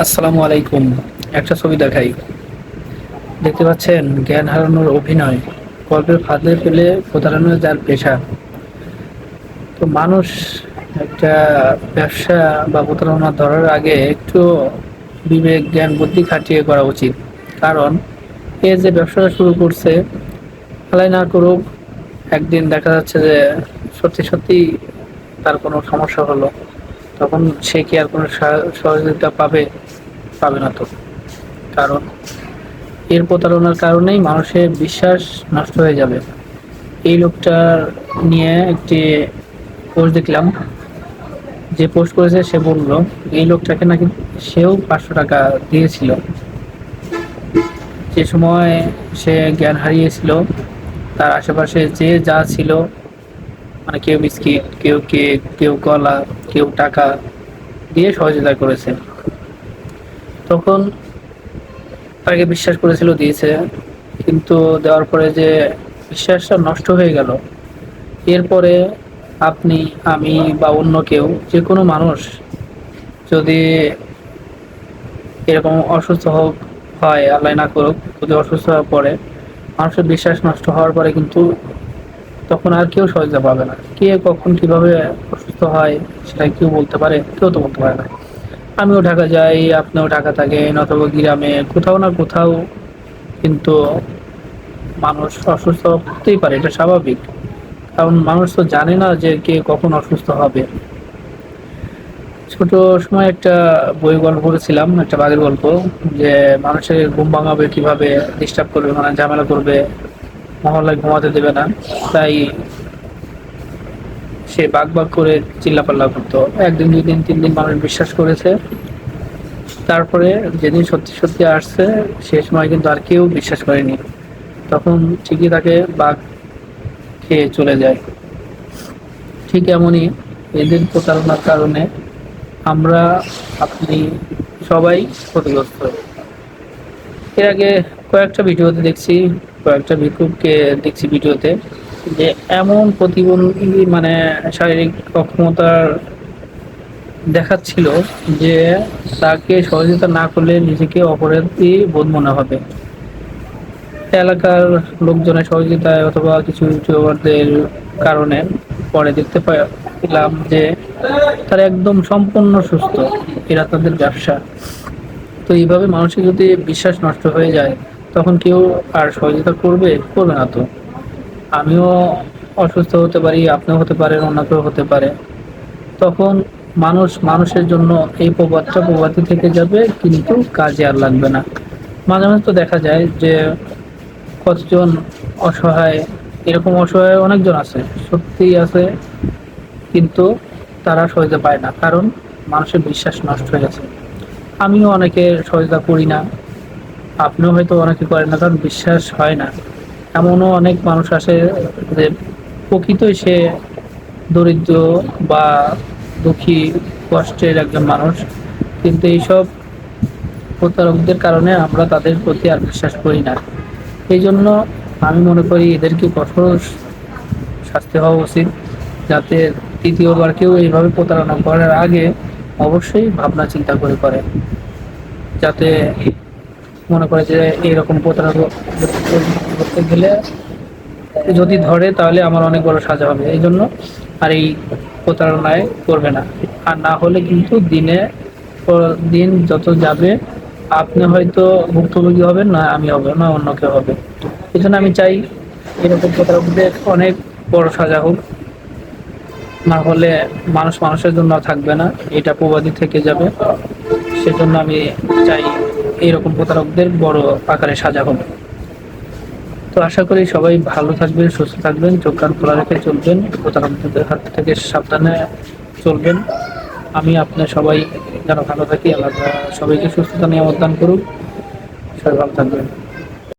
আসসালামু আলাইকুম। একটা ছবি দেখাই। দেখতে পাচ্ছেন জ্ঞান হারানোর অভিনয়। গল্পের ফাঁদে ফেলে প্রতারণা যার পেশা। তো মানুষ একটা ব্যবসা বা প্রতারণা ধরার আগে একটু বিবেক জ্ঞান বুদ্ধি খাটিয়ে করা উচিত। কারণ এ যে ব্যবসাটা শুরু করছে, আল্লাহ না করুক একদিন দেখা যাচ্ছে যে সত্যি সত্যি তার কোনো সমস্যা হলো, তখন সে কি আর কোনো সহযোগিতা পাবে? পাবে না তো। কারণ এর প্রতারণার কারণেই মানুষের বিশ্বাস নষ্ট হয়ে যাবে। এই লোকটার নিয়ে একটি পোস্ট দেখলাম। যে পোস্ট করেছে সে বলল এই লোকটাকে নাকি সেও 500 টাকা দিয়েছিল। যে সময় সে জ্ঞান হারিয়েছিল, তার আশেপাশে যে যা ছিল, মানে কেউ বিস্কিট, কেউ কেক, কেউ কলা, কেউ টাকা দিয়ে সহযোগিতা করেছে। তখন তাকে বিশ্বাস করেছিল, দিয়েছে, কিন্তু দেওয়ার পরে যে বিশ্বাসটা নষ্ট হয়ে গেল, এরপরে আপনি, আমি বা অন্য কেউ, যে কোনো মানুষ যদি এরকম অসুস্থ হয়, আল্লাহ না করুক, যদি অসুস্থ হয়ে পড়ে, মানুষের বিশ্বাস নষ্ট হওয়ার পরে কিন্তু তখন আর কেউ সহায়তা পাবে না। কে কখন কিভাবে অসুস্থ হয় সেটা কেউ বলতে পারে? কেউ তো বলতে পারে না। আমিও ঢাকা যাই, আপনিও ঢাকা থাকেন, অথবা গ্রামে কোথাও না কোথাও কিন্তু মানুষ অসুস্থ হতেই পারে, এটা স্বাভাবিক। কারণ মানুষ তো জানে না যে কে কখন অসুস্থ হবে। ছোট সময় একটা বই গল্প পড়েছিলাম, একটা বাঘের গল্প, যে মানুষের ঘুম ভাঙাবে কিভাবে, ডিস্টার্ব করবে, মানে ঝামেলা করবে, মহল্লায় ঘুমাতে দেবে না। তাই সে বাঘ বাঘ করে চিল্লাপাল্লা করতো। একদিন, দুই দিন, তিন দিন মানুষ বিশ্বাস করেছে। তারপরে যেদিন সত্যি সত্যি আসছে, সে সময় কিন্তু আর কেউ বিশ্বাস করেনি। তখন ঠিকই তাকে বাঘ খেয়ে চলে যায়। ঠিক এমনই এদের প্রতারণার কারণে আমরা, আপনি, সবাই ক্ষতিগ্রস্ত। এর আগে কয়েকটা ভিডিওতে দেখছি, কয়েকটা ভিক্ষুককে দেখছি ভিডিওতে, যে এমন প্রতিবন্ধী, মানে শারীরিক অক্ষমতার দেখাচ্ছিল যে তাকে সহযোগিতা না করলে নিজেকে অপরাধী বোধ মনে হবে। এলাকার লোকজনের সহযোগিতায় অথবা কিছু ইউটিউবারদের কারণে পরে দেখতে পেলাম যে তারা একদম সম্পূর্ণ সুস্থ। এরা তাদের ব্যবসা। তো এইভাবে মানুষের যদি বিশ্বাস নষ্ট হয়ে যায়, তখন কেউ আর সহযোগিতা করবে? করবে না তো। আমিও অসুস্থ হতে পারি, আপনিও হতে পারেন, অন্য কেউ হতে পারে। তখন মানুষ মানুষের জন্য এই প্রবাদটা প্রবাদই থেকে যাবে, কিন্তু কাজে আর লাগবে না। মাঝে মাঝে তো দেখা যায় যে কতজন অসহায়, এরকম অসহায় অনেকজন আছে, সত্যিই আছে, কিন্তু তারা সহায়তা পায় না, কারণ মানুষের বিশ্বাস নষ্ট হয়ে গেছে। আমিও অনেকের সহায়তা করি না, আপনিও হয়তো অনেকে করেন না, কারণ বিশ্বাস হয় না। এমনও অনেক মানুষ আসে যে প্রকৃতই সে দরিদ্র বা দুঃখী, কষ্টের একজন মানুষ, কিন্তু এইসব প্রতারকদের কারণে আমরা তাদের প্রতি আর বিশ্বাস করি না। এই জন্য আমি মনে করি এদেরকে কঠোর শাস্তি হওয়া উচিত, যাতে তৃতীয়বার কেউ এইভাবে প্রতারণা করার আগে অবশ্যই ভাবনা চিন্তা করে করে, যাতে মনে করে যে এরকম প্রতারণা করতে গেলে যদি ধরে তাহলে আমার অনেক বড় সাজা হবে, এই জন্য আর এই প্রতারণায় করবে না। আর না হলে কিন্তু দিনে পর দিন যত যাবে, আপনি হয়তো ভুক্তভোগী হবেন, না আমি হবে, না অন্য কেউ হবে। এই জন্য আমি চাই এরকম প্রতারকদের অনেক বড় সাজা হোক, না হলে মানুষ মানুষের জন্য আর থাকবে না, এটা প্রবাদী থেকে যাবে। সেজন্য আমি চাই এইরকম প্রতারকদের বড় আকারে সাজা হোক। তো আশা করি সবাই ভালো থাকবেন, সুস্থ থাকবেন, চোখ কান খোলা রেখে চলবেন, প্রতারকদের হাত থেকে সাবধানে চলবেন। আমি আপনার সবাই যেন ভালো থাকি, আল্লাহ সবাইকে সুস্থতা নিয়ে দান করুক। সবাই ভালো থাকবেন।